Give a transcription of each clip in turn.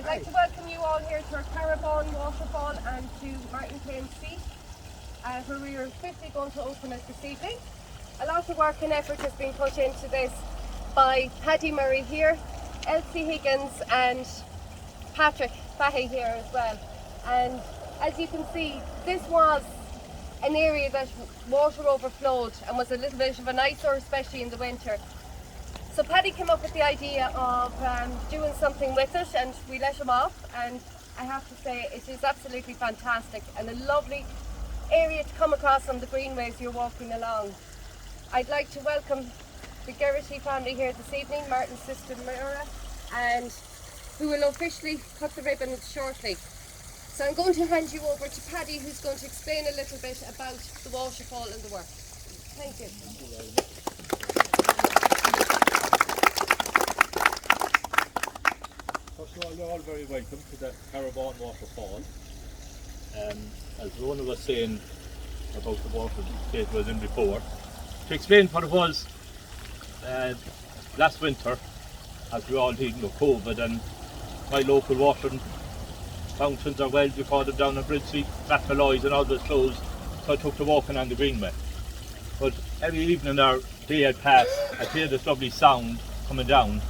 I'd like to welcome you all here to our Carrowbawn Waterfall and to Martin Kane's Seat, where we are officially going to open it this evening. A lot of work and effort has been put into this by Paddy Murray here, Elsie Higgins and Patrick Fahey here as well. And as you can see, this was an area that water overflowed and was a little bit of an eyesore, especially in the winter. So Paddy came up with the idea of doing something with it, and we let him off, and I have to say it is absolutely fantastic and a lovely area to come across on the greenway as you're walking along. I'd like to welcome the Garrity family here this evening, Martin's sister Mira, and who will officially cut the ribbons shortly. So I'm going to hand you over to Paddy, who's going to explain a little bit about the waterfall and the work. Thank you. First of all, you're all very welcome to the Carrowbawn Waterfall. As Rhona was saying about the water the state was in before, to explain what it was last winter, as we all did with COVID, and my local watering fountains or wells, we call them down on Bridge Street, Rathmalloys and all those closed, so I took to walking on the greenway. But every evening or day I'd pass, I'd hear this lovely sound coming down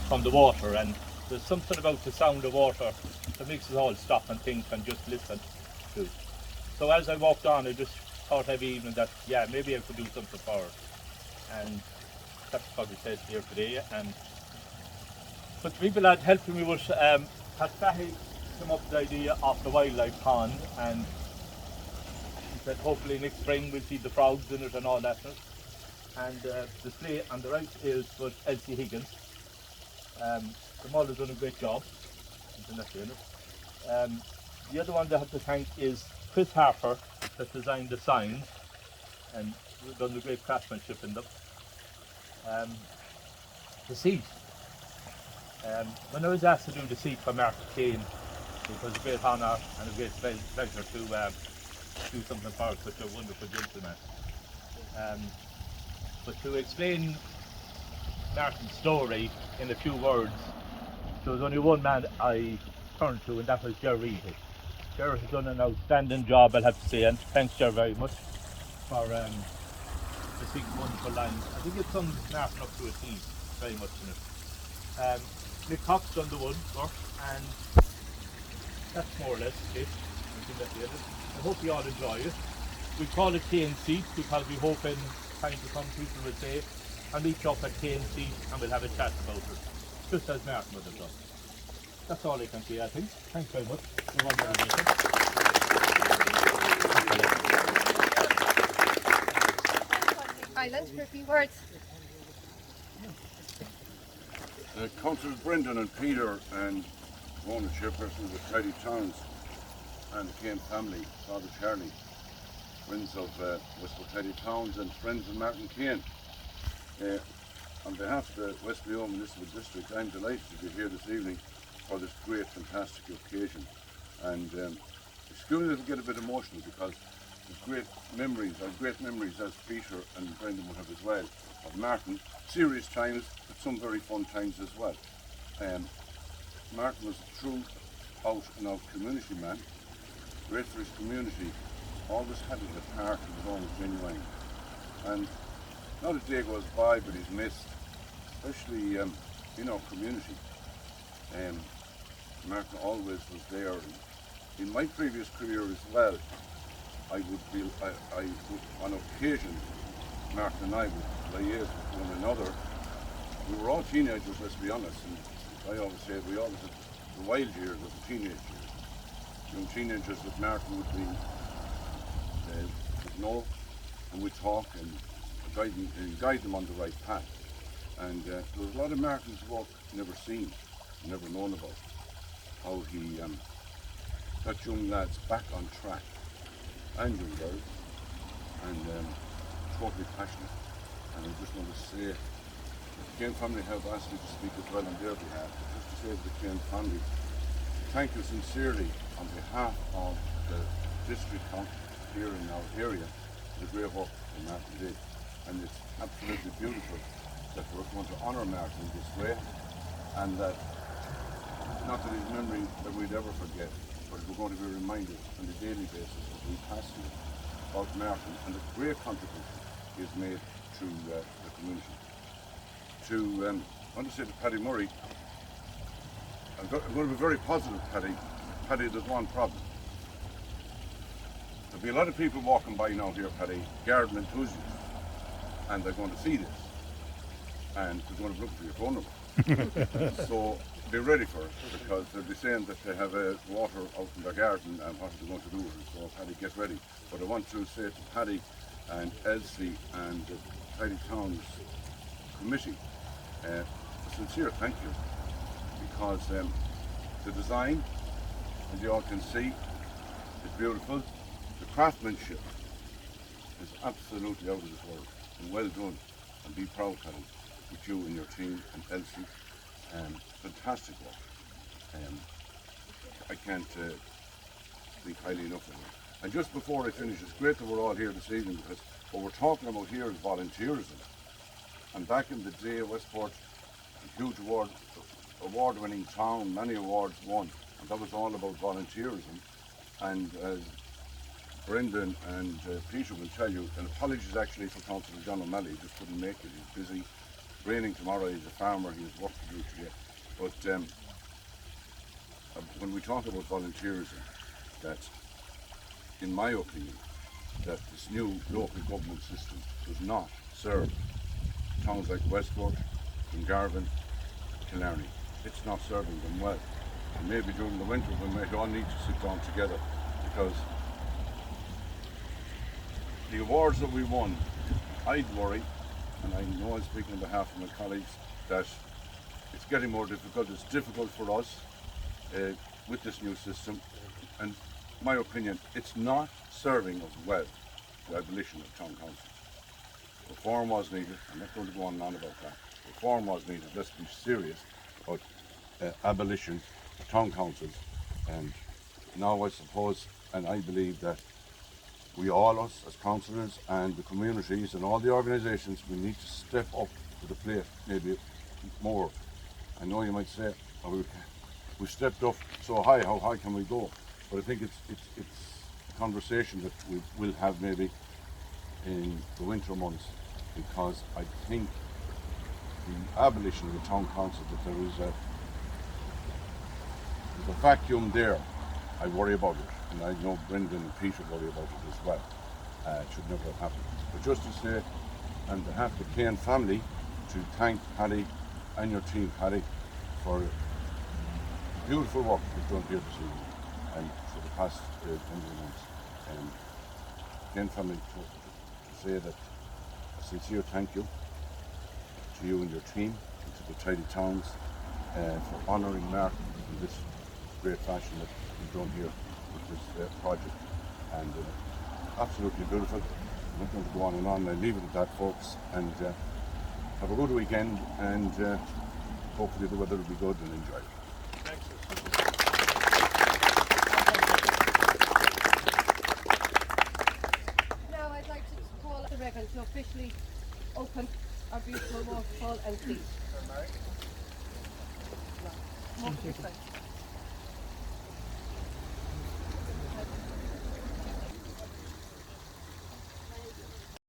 from the water, and there's something about the sound of water that makes us all stop and think and just listen to. So as I walked on, I just thought every evening that, yeah, maybe I could do something for it. And that's what we said here today. But the people that helped me was Pat Fahey came up with the idea of the wildlife pond, and he said hopefully next spring we'll see the frogs in it and all that. And the display on the right is was Elsie Higgins. The model has done a great job. The other one they have to thank is Chris Harper, that designed the signs and done the great craftsmanship in them. The seat. When I was asked to do the seat for Martin Kane, it was a great honour and a great pleasure to do something for such a wonderful gentleman. But to explain Martin's story in a few words, there was only one man I turned to, and that was Jerry Reid. Jerry has done an outstanding job, I'll have to say, and thanks Jerry very much for the six wonderful lines. I think it's sums Martin up to a T very much in it. Nick Cox done the wood work, and that's more or less it. I hope you all enjoy it. We call it Kane Seat because we hope in time to come people will say, I'll meet you up at Kane Seat and we'll have a chat about it, just as Martin would have done. That's all I can say, I think. Thanks very much. Hyland, for a few words. Councillors Brendan and Peter and Rhona, chairperson of the Paddy Towns, and the Kane family, Father Charlie, friends of Westport Paddy Towns and friends of Martin Kane. On behalf of the West Mayo Municipal District, I'm delighted to be here this evening for this great, fantastic occasion. And excuse me if I get a bit emotional because there's great memories as Peter and Brendan would have as well, of Martin. Serious times, but some very fun times as well. Martin was a true out and out community man, great for his community, always had it at heart and was always genuine. And not a day goes by but he's missed, especially in our community. Martin always was there. In my previous career as well, I would on occasion, Martin and I would liaise with one another. We were all teenagers, let's be honest, and I always say we always had the wild years of the teenage years. Young teenagers with Martin would be would know and we'd talk and guide them on the right path. And there was a lot of Martin's work never seen, never known about. How he got young lads back on track, and young girls, and totally passionate. And I just want to say, the Kane family have asked me to speak as well on their behalf, but just to say to the Kane family, thank you sincerely on behalf of the district council here in our area for the great work that Martin did. And it's absolutely beautiful that we're going to honour Martin in this way, and that not that his memory that we'd ever forget, but we're going to be reminded on a daily basis as we pass you about Martin and the great contribution he has made to the community. I want to say to Paddy Murray, I'm going to be very positive, Paddy. Paddy, there's one problem. There'll be a lot of people walking by now here, Paddy, garden enthusiasts, and they're going to see this, and they're going to look for your phone number. So be ready for it, because they'll be saying that they have water out in their garden and what they're going to do with it. So Paddy, get ready. But I want to say to Paddy and Elsie and the Tidy Towns Committee, a sincere thank you, because the design, as you all can see, is beautiful. The craftsmanship is absolutely out of this world, and well done, and be proud, Paddy, with you and your team and Elsie. Fantastic work. I can't speak highly enough of it. And just before I finish, it's great that we're all here this evening, because what we're talking about here is volunteerism. And back in the day, Westport, a huge award-winning town, many awards won, and that was all about volunteerism. And as Brendan and Peter will tell you, and apologies actually for Councillor John O'Malley, he just couldn't make it, he's busy. Raining tomorrow, he's a farmer, he has work to do today. But when we talk about volunteerism, that, in my opinion, that this new local government system does not serve towns like Westport, Dungarvan, Killarney. It's not serving them well. And maybe during the winter we may all need to sit down together, because the awards that we won, I'd worry, and I know I'm speaking on behalf of my colleagues, that it's getting more difficult. It's difficult for us with this new system, and my opinion, it's not serving us well, the abolition of town councils. Reform was needed. I'm not going to go on and on about that. Reform was needed. Let's be serious about abolition of town councils. And now I suppose, and I believe that we all, us as councillors and the communities and all the organisations, we need to step up to the plate maybe more. I know you might say, oh, we stepped up so high, how high can we go? But I think it's a conversation that we will have maybe in the winter months, because I think the abolition of the town council, that there's a vacuum there. I worry about it, and I know Brendan and Peter worry about it as well. It should never have happened. But just to say, on behalf of the Kane family, to thank Paddy and your team, Paddy, for the beautiful work you've done here this evening and for the past 10 months. Kane family, to say that a sincere thank you to you and your team and to the Tidy Towns for honouring Mark in this great fashion that you've done here with this project. And absolutely beautiful. I'm not going to go on and on. I'll leave it at that, folks, and have a good weekend, and hopefully the weather will be good, and enjoy it. Now I'd like to call the Reverend to officially open our beautiful waterfall and please.